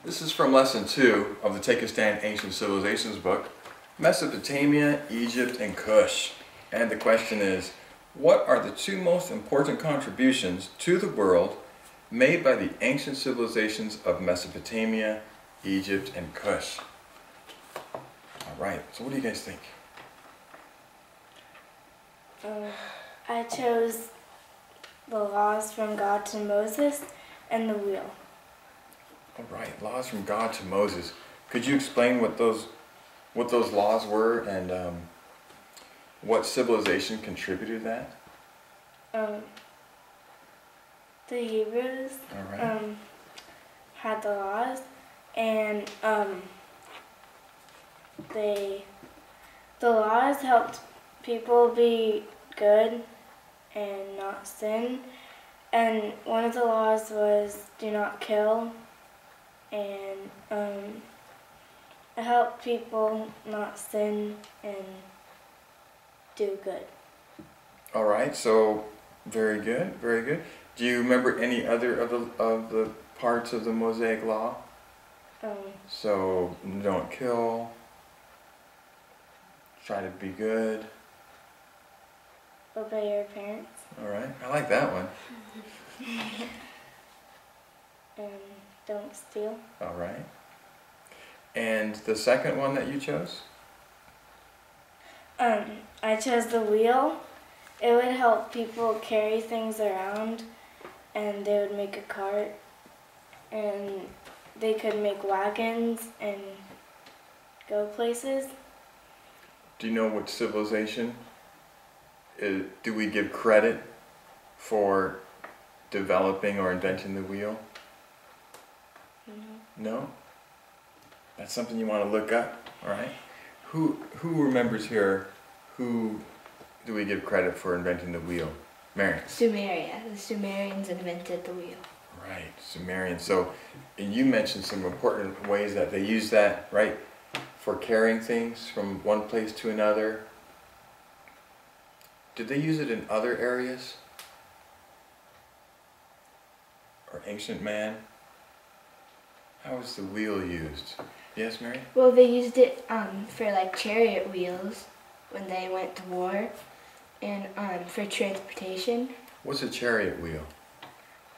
This is from Lesson 2 of the Take a Stand Ancient Civilizations book, Mesopotamia, Egypt, and Kush. And the question is, what are the two most important contributions to the world made by the ancient civilizations of Mesopotamia, Egypt, and Kush? Alright, so what do you guys think? I chose the laws from God to Moses and the wheel. Alright, laws from God to Moses. Could you explain what those laws were and what civilization contributed to that? The Hebrews Alright. had the laws, and the laws helped people be good and not sin. And one of the laws was do not kill, and it helped people not sin and do good. All right, so very good, very good. Do you remember any other of the parts of the Mosaic Law? So don't kill, try to be good. Obey your parents. All right, I like that one. And don't steal. All right. And the second one that you chose? I chose the wheel. It would help people carry things around, and they would make a cart, and they could make wagons and go places. Do you know what civilization do we give credit for developing or inventing the wheel? No? That's something you want to look up, all right? Who remembers here, who do we give credit for inventing the wheel? Mary? Sumeria. The Sumerians invented the wheel. Right, Sumerians. So you mentioned some important ways that they use that, right? For carrying things from one place to another. Did they use it in other areas? Or ancient man? How was the wheel used? Yes, Mary? Well, they used it for like chariot wheels when they went to war, and for transportation. What's a chariot wheel?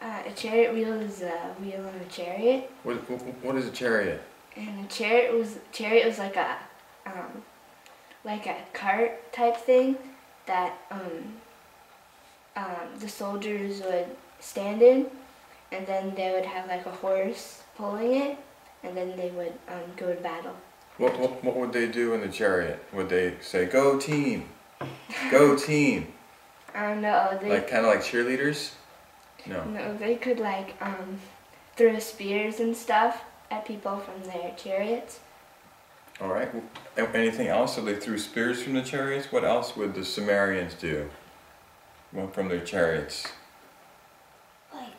A chariot wheel is a wheel on a chariot. What is a chariot? And a chariot was like a cart type thing that the soldiers would stand in, and then they would have like a horse pulling it, and then they would go to battle. What would they do in the chariot? Would they say, "Go team, go team"? No, they Kind of like cheerleaders? No. No, they could like throw spears and stuff at people from their chariots. All right. Anything else? So they threw spears from the chariots. What else would the Sumerians do? Well, from their chariots. Like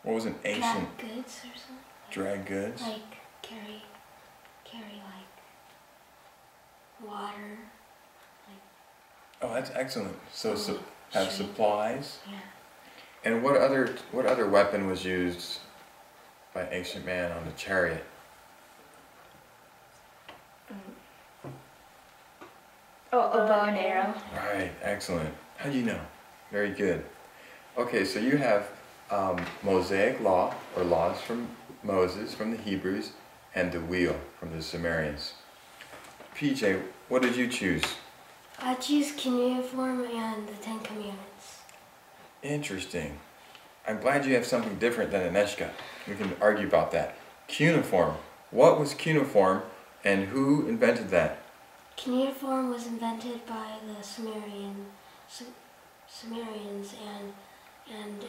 What was an ancient? drag goods or something. Drag goods. Like carry like water. Oh, that's excellent. So have Sure. supplies. Yeah. And what other weapon was used by ancient man on the chariot? A bow and arrow. Right. Excellent. How do you know? Very good. Okay, so you have Mosaic law or laws from Moses from the Hebrews, and the wheel from the Sumerians. PJ, what did you choose? I choose cuneiform and the Ten Commandments. Interesting. I'm glad you have something different than Aneshka. We can argue about that. Cuneiform. What was cuneiform and who invented that? Cuneiform was invented by the Sumerians, and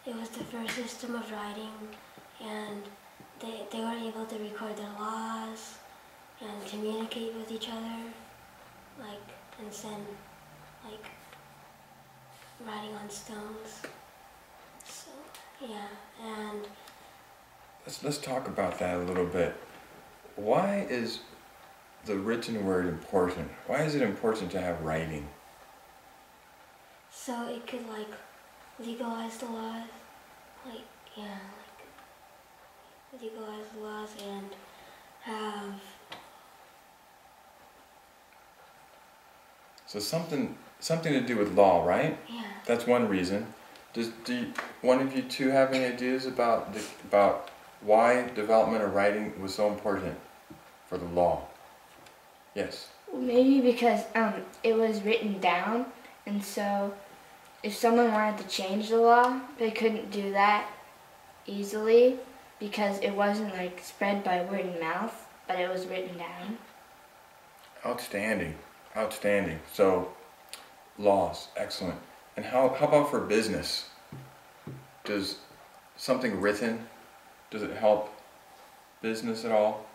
it was the first system of writing, and they were able to record their laws and communicate with each other, and send writing on stones. So yeah, and Let's talk about that a little bit. Why is the written word important? Why is it important to have writing? so it could legalize the laws, legalize the laws and have. So something to do with law, right? Yeah. That's one reason. One of you two have any ideas about why development of writing was so important for the law? Yes. Well, maybe because it was written down, and so if someone wanted to change the law, they couldn't do that easily because it wasn't like spread by word of mouth, but it was written down. Outstanding. Outstanding. So, laws, excellent. And how about for business? Does something written, does it help business at all?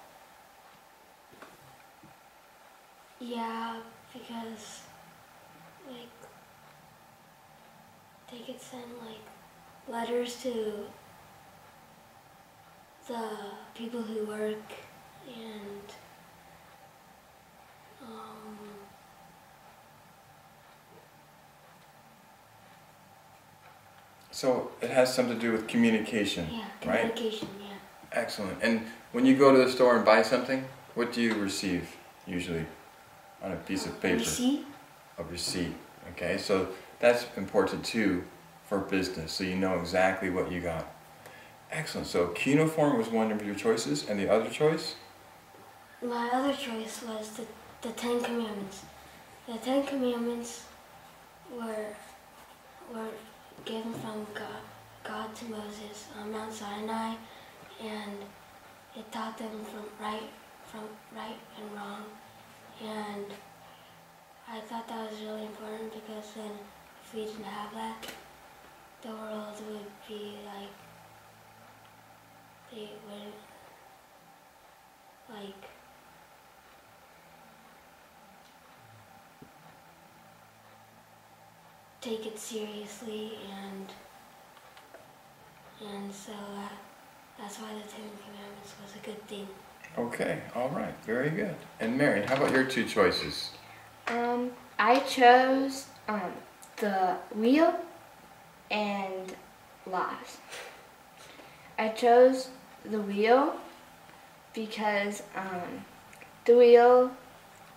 Yeah, because like they could send like letters to the people who work and So it has something to do with communication, yeah, right? communication, yeah. Excellent. And when you go to the store and buy something, what do you receive usually on a piece of paper? Receipt? A receipt. Okay, so that's important too for business, so you know exactly what you got. Excellent. So cuneiform was one of your choices, and the other choice? My other choice was the Ten Commandments. The Ten Commandments were given from God to Moses on Mount Sinai, and it taught them from right and wrong. And I thought that was really important because then if we didn't have that, the world would be like, they wouldn't like take it seriously, and so that's why the Ten Commandments was a good thing. Okay, all right, very good. And Mary, how about your two choices? I chose the wheel and laws. I chose the wheel because the wheel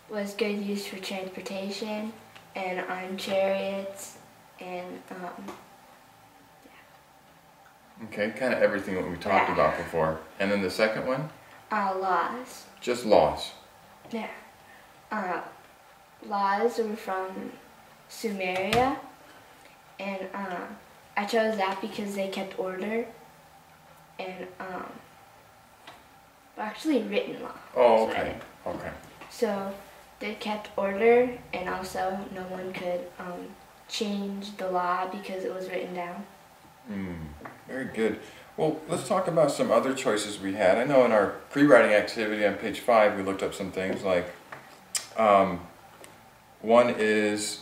was good use for transportation and on chariots and Okay, kind of everything that we talked about before. And then the second one? laws. Just laws. Yeah. Laws were from Sumeria, and I chose that because they kept order and actually written law. Oh, okay, okay. So they kept order, and also no one could change the law because it was written down. Very good. Well, let's talk about some other choices we had. I know in our pre-writing activity on page 5, we looked up some things like, one is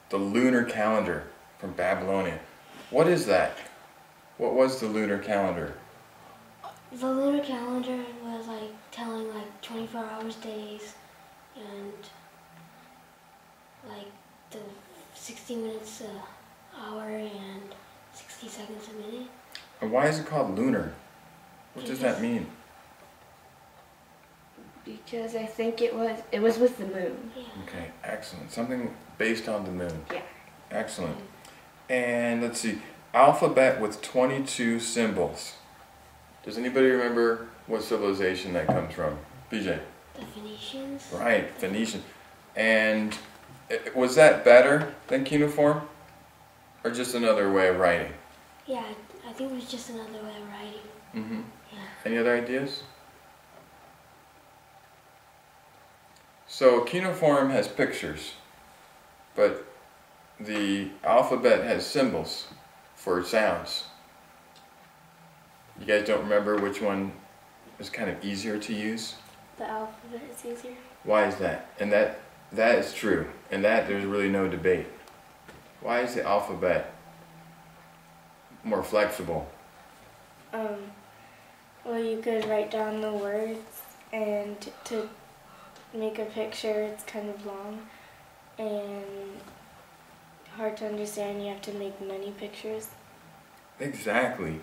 the lunar calendar from Babylonia. What is that? What was the lunar calendar? The lunar calendar was like telling like 24 hours days and like the 60 minutes an hour and 60 seconds a minute. And why is it called lunar? What does that mean? Because I think it was with the moon. Yeah. Okay, excellent. Something based on the moon. Yeah. Excellent. And let's see, alphabet with 22 symbols. Does anybody remember what civilization that comes from? BJ? The Phoenicians. Right, Phoenician. And was that better than cuneiform? Or just another way of writing? Yeah, I think it was just another way of writing. Mm-hmm. Yeah. Any other ideas? So cuneiform has pictures, but the alphabet has symbols for sounds. You guys don't remember which one is kind of easier to use? The alphabet is easier. Why is that? And that is true, and that there's really no debate. Why is the alphabet more flexible? Well, you could write down the words, and to make a picture, it's kind of long and hard to understand. You have to make many pictures. Exactly.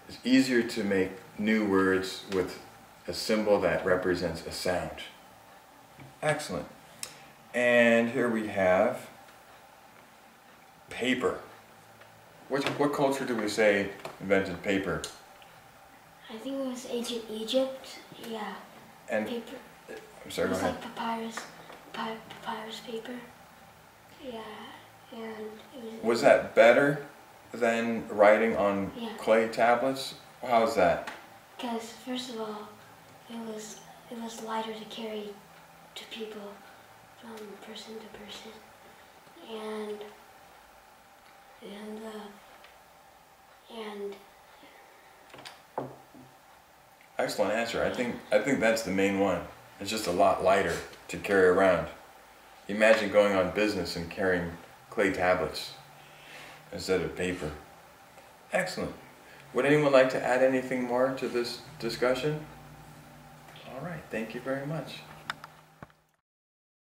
It's easier to make new words with a symbol that represents a sound. Excellent. And here we have paper. What culture do we say invented paper? I think it was ancient Egypt. Yeah. And Paper. I'm sorry, It go was ahead. like papyrus paper. Yeah, and it Was that better than writing on Yeah. clay tablets? How's that? Because first of all, it was lighter to carry to people from person to person, and Excellent answer. I think that's the main one. It's just a lot lighter to carry around. Imagine going on business and carrying clay tablets instead of paper. Excellent. Would anyone like to add anything more to this discussion? All right, thank you very much.